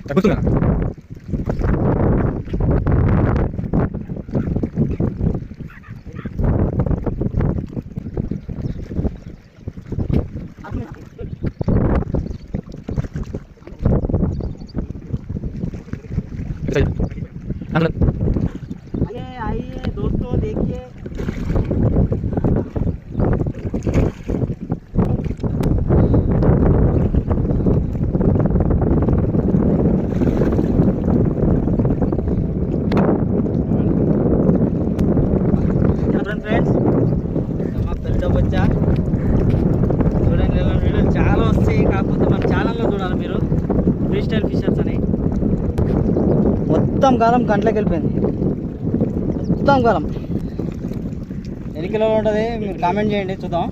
తగ్గుతున్నా आइए दोस्तों देखिए ఫ్రెండ్స్ మా పెద్ద బొచ్చ చూడండి ఇలా వీడియోలు చాలా వస్తాయి కాకపోతే మన ఛానల్లో చూడాలి మీరు ఫ్రీ స్టైల్ ఫిషర్స్ అని మొత్తం కాలం గంటలకు వెళ్ళిపోయింది మొత్తం కాలం ఎన్ని కిలోలు ఉంటుంది మీరు కామెంట్ చేయండి చూద్దాం